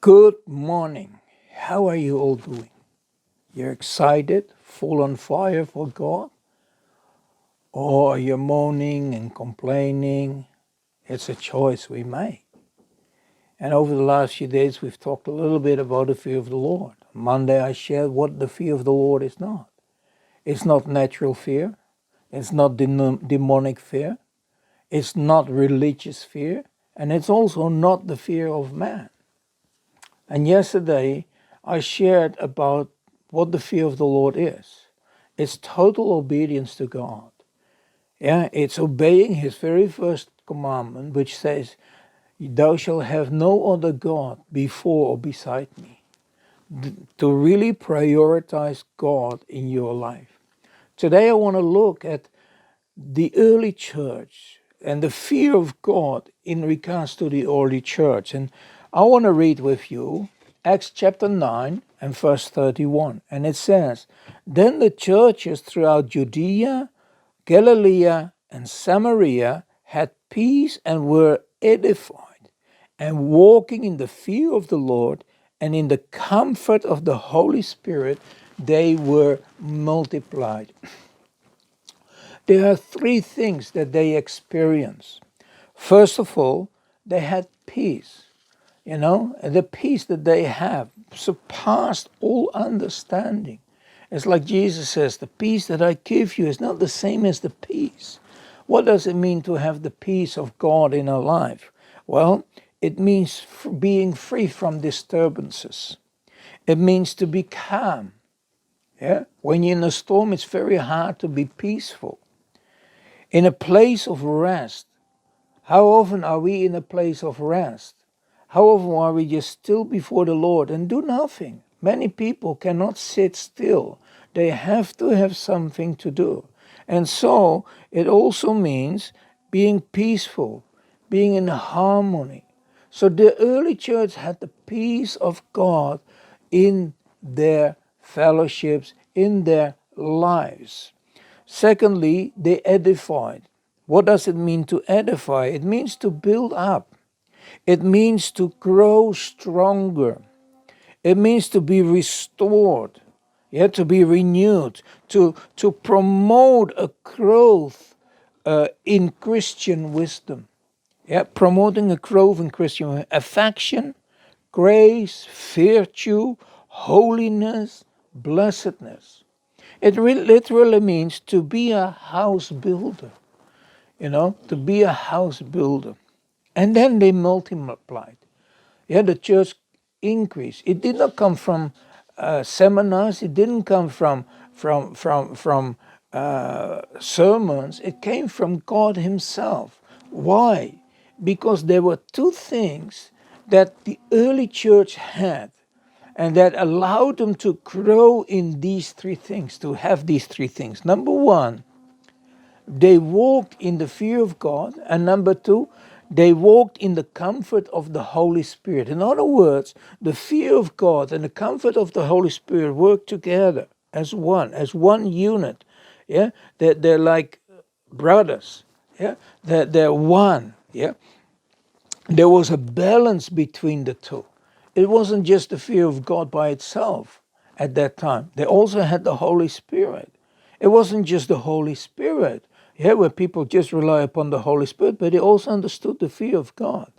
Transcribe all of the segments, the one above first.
Good morning. How are you all doing? You're excited, full on fire for God? Or you're moaning and complaining? It's a choice we make. And over the last few days, we've talked a little bit about the fear of the Lord. Monday, I shared what the fear of the Lord is not. It's not natural fear. It's not demonic fear. It's not religious fear. And it's also not the fear of man. And yesterday, I shared about what the fear of the Lord is. It's total obedience to God. Yeah, it's obeying His very first commandment, which says, "Thou shalt have no other God before or beside me." To really prioritize God in your life. Today, I want to look at the early church and the fear of God in regards to the early church. And I want to read with you Acts chapter 9 and verse 31. And it says, "Then the churches throughout Judea, Galilee, and Samaria had peace and were edified, and walking in the fear of the Lord and in the comfort of the Holy Spirit, they were multiplied." There are three things that they experience. First of all, they had peace. And the peace that they have surpassed all understanding. It's like Jesus says, the peace that I give you is not the same as the peace. What does it mean to have the peace of God in our life? Well, it means being free from disturbances. It means to be calm. Yeah? When you're in a storm, it's very hard to be peaceful. In a place of rest. How often are we in a place of rest? How often are we just still before the Lord and do nothing? Many people cannot sit still. They have to have something to do. And so it also means being peaceful, being in harmony. So the early church had the peace of God in their fellowships, in their lives. Secondly, they edified. What does it mean to edify? It means to build up. It means to grow stronger. It means to be restored, to be renewed, to promote a growth in Christian wisdom. Promoting a growth in Christian affection, grace, virtue, holiness, blessedness. It literally means to be a house builder, to be a house builder. And then they multiplied. The church increased. It did not come from seminars. It didn't come from sermons. It came from God Himself. Why? Because there were two things that the early church had, and that allowed them to grow in these three things, to have these three things. Number one, they walked in the fear of God. And number two, they walked in the comfort of the Holy Spirit. In other words, the fear of God and the comfort of the Holy Spirit work together as one unit. They're like brothers. They're one. There was a balance between the two. It wasn't just the fear of God by itself at that time. They also had the Holy Spirit. It wasn't just the Holy Spirit, where people just rely upon the Holy Spirit, but they also understood the fear of God.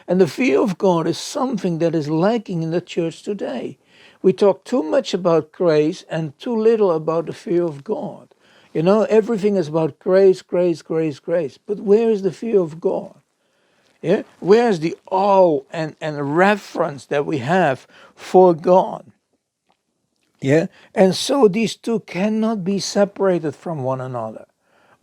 And the fear of God is something that is lacking in the church today. We talk too much about grace and too little about the fear of God. Everything is about grace, grace, grace, grace. But where is the fear of God? Where's the awe and reverence that we have for God? And so these two cannot be separated from one another.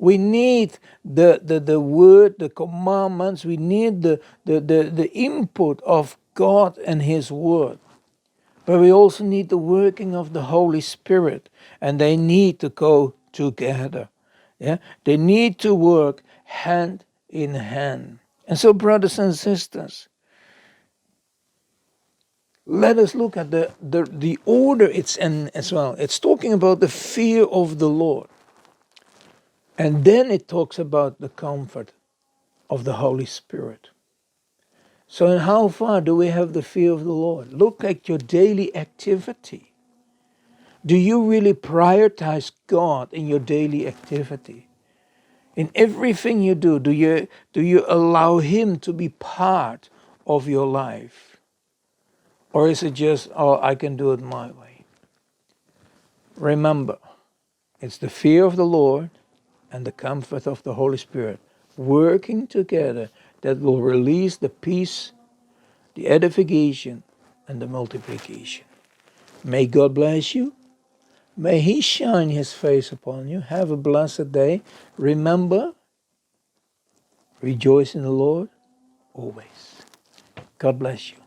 We need the word, the commandments. We need the input of God and His word. But we also need the working of the Holy Spirit. And they need to go together. They need to work hand in hand. And so, brothers and sisters, let us look at the order it's in as well. It's talking about the fear of the Lord. And then it talks about the comfort of the Holy Spirit. So, in how far do we have the fear of the Lord? Look at your daily activity. Do you really prioritize God in your daily activity? In everything you do you allow Him to be part of your life? Or is it just, oh, I can do it my way? Remember, it's the fear of the Lord and the comfort of the Holy Spirit working together that will release the peace, the edification, and the multiplication. May God bless you. May He shine His face upon you. Have a blessed day. Remember, rejoice in the Lord always. God bless you.